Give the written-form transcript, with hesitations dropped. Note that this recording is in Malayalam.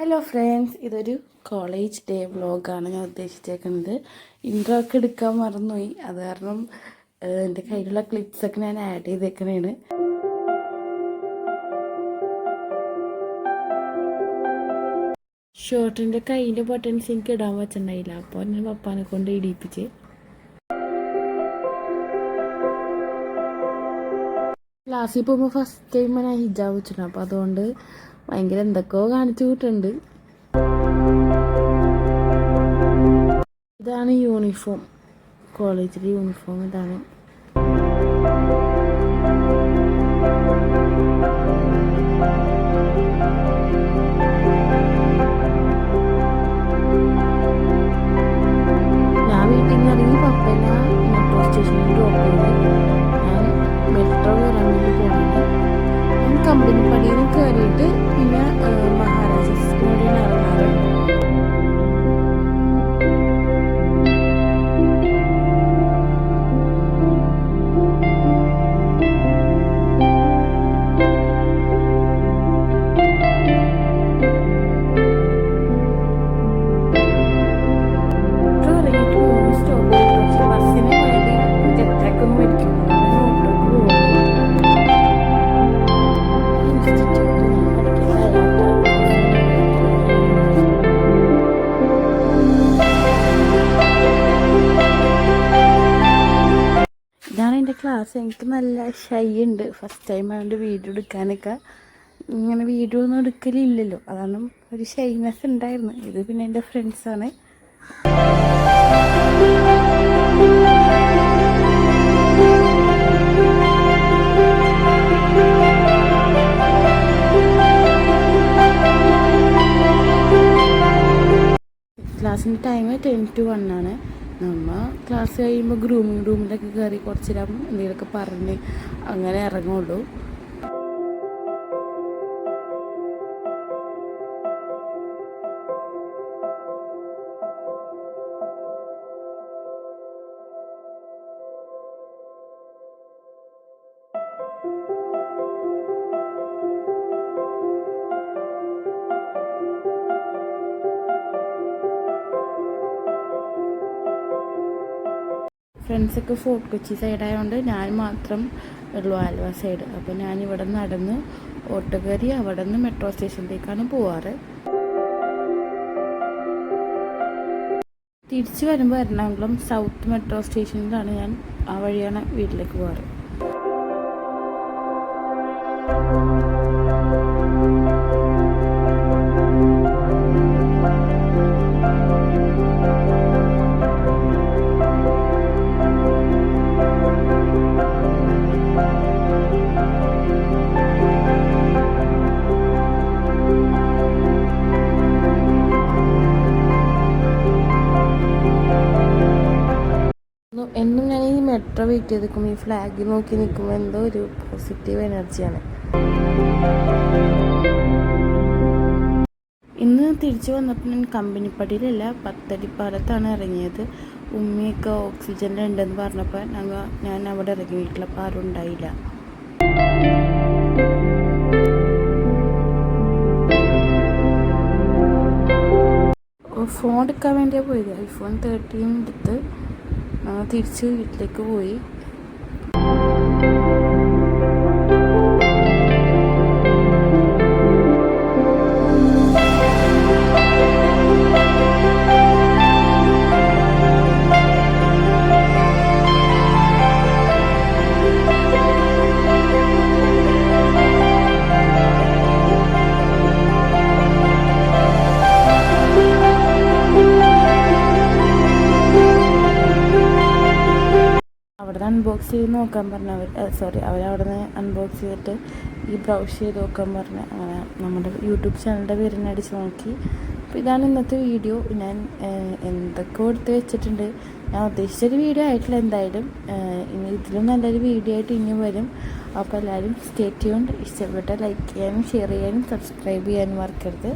ഹലോ ഫ്രണ്ട്സ്, ഇതൊരു കോളേജ് ഡേ വ്ളോഗാണ് ഞാൻ ഉദ്ദേശിച്ചേക്കുന്നത്. ഇൻട്രോ ഒക്കെ എടുക്കാൻ മറന്നുപോയി. അത് കാരണം എൻ്റെ കയ്യിലുള്ള ക്ലിപ്സൊക്കെ ഞാൻ ആഡ് ചെയ്തേക്കണേണ്. ഷർട്ടിൻ്റെ കയ്യിൻ്റെ ബട്ടൺസ് എനിക്ക് ഇടാൻ പറ്റുന്നുണ്ടായില്ല, അപ്പോൾ ഞാൻ പപ്പാനെ കൊണ്ട് ഇടിയിപ്പിച്ച്. ക്ലാസ്സിൽ പോകുമ്പോൾ ഫസ്റ്റ് ടൈം ഞാൻ ഹിജാബ് വെച്ചിട്ടുണ്ട്, അപ്പോൾ അതുകൊണ്ട് ഭയങ്കര എന്തൊക്കെയോ കാണിച്ചു കൂട്ടുണ്ട്. ഇതാണ് യൂണിഫോം, കോളേജിലെ യൂണിഫോം ഇതാണ്. ഞാൻ വീട്ടിൽ നിന്ന് ഇറങ്ങി പപ്പനെ മെട്രോ സ്റ്റേഷനിൽ ഡ്രോപ്പ് ചെയ്ത് ഞാൻ മെട്രോ കയറാൻ വേണ്ടി പോകുന്നുണ്ട്. ഞാൻ കമ്പനിപ്പടിയിൽ നിന്ന് കയറിയിട്ട് പിന്നെ മഹാരാജാസിനോട് ഇറങ്ങാറ്. ഇതാണ് എൻ്റെ ക്ലാസ്. എനിക്ക് നല്ല ഷൈ ഉണ്ട്. ഫസ്റ്റ് ടൈം ആയതുകൊണ്ട് വീഡിയോ എടുക്കാനൊക്കെ ഇങ്ങനെ വീഡിയോ ഒന്നും എടുക്കലില്ലല്ലോ, അതാണ് ഒരു ഷൈനെസ് ഉണ്ടായിരുന്നു. ഇത് പിന്നെ എൻ്റെ ഫ്രണ്ട്സാണ്. ക്ലാസ്സിൻ്റെ ടൈം 10 to 1 ആണ്. നമ്മൾ ക്ലാസ് കഴിയുമ്പോൾ ഗ്രൂമിങ് റൂമിലൊക്കെ കയറി കുറച്ച് നേരം എന്തെങ്കിലുമൊക്കെ പറഞ്ഞ് അങ്ങനെ ഇറങ്ങുള്ളൂ. ഫ്രണ്ട്സൊക്കെ ഫോർട്ട് കൊച്ചി സൈഡായതുകൊണ്ട് ഞാൻ മാത്രം ഉള്ളൂ ആലുവ സൈഡ്. അപ്പോൾ ഞാനിവിടെ നടന്ന് ഓട്ടോ കയറി അവിടെ നിന്ന് മെട്രോ സ്റ്റേഷനിലേക്കാണ് പോവാറ്. തിരിച്ച് വരുമ്പോൾ എറണാകുളം സൗത്ത് മെട്രോ സ്റ്റേഷനിലാണ് ഞാൻ ആ വഴിയാണ് വീട്ടിലേക്ക് പോവാറ്. എന്നും ഞാൻ ഈ മെട്രോ വെയിറ്റ് ചെയ്ത് നിൽക്കുമ്പോൾ ഈ ഫ്ലാഗ് നോക്കി നിൽക്കുമ്പോൾ എന്തോ ഒരു പോസിറ്റീവ് എനർജിയാണ്. ഇന്ന് തിരിച്ചു വന്നപ്പോൾ ഞാൻ കമ്പനിപ്പടിയിലല്ല, പത്തടിപ്പാലത്താണ് ഇറങ്ങിയത്. ഉമ്മയൊക്കെ ഓക്സിജനിലുണ്ടെന്ന് പറഞ്ഞപ്പോൾ ഞാൻ അവിടെ ഇറങ്ങി. വീട്ടിലപ്പോൾ ആരും ഉണ്ടായില്ല. ഫോൺ എടുക്കാൻ വേണ്ടിയാണ് പോയത്. iPhone 13 എടുത്ത് തിരിച്ച് വീട്ടിലേക്ക് പോയി. അവിടെ അൺബോക്സ് ചെയ്ത് നോക്കാൻ പറഞ്ഞു അവരവിടെ നിന്ന് അൺബോക്സ് ചെയ്തിട്ട് ഈ ബ്രൗസ് ചെയ്ത് നോക്കാൻ പറഞ്ഞു. അങ്ങനെ നമ്മുടെ യൂട്യൂബ് ചാനലിൻ്റെ പേരിനെ അടിച്ച് നോക്കി. അപ്പോൾ ഇതാണ് ഇന്നത്തെ വീഡിയോ. ഞാൻ എന്തൊക്കെ കൊടുത്ത് വെച്ചിട്ടുണ്ട്. ഞാൻ ഉദ്ദേശിച്ചൊരു വീഡിയോ ആയിട്ടില്ല. എന്തായാലും ഇനി ഇതിലും നല്ലൊരു വീഡിയോ ആയിട്ട് ഇനിയും വരും. അപ്പോൾ എല്ലാവരും സ്റ്റേ ട്യൂൺഡ്. ഇഷ്ടപ്പെട്ട ലൈക്ക് ചെയ്യാനും ഷെയർ ചെയ്യാനും സബ്സ്ക്രൈബ് ചെയ്യാനും മറക്കരുത്.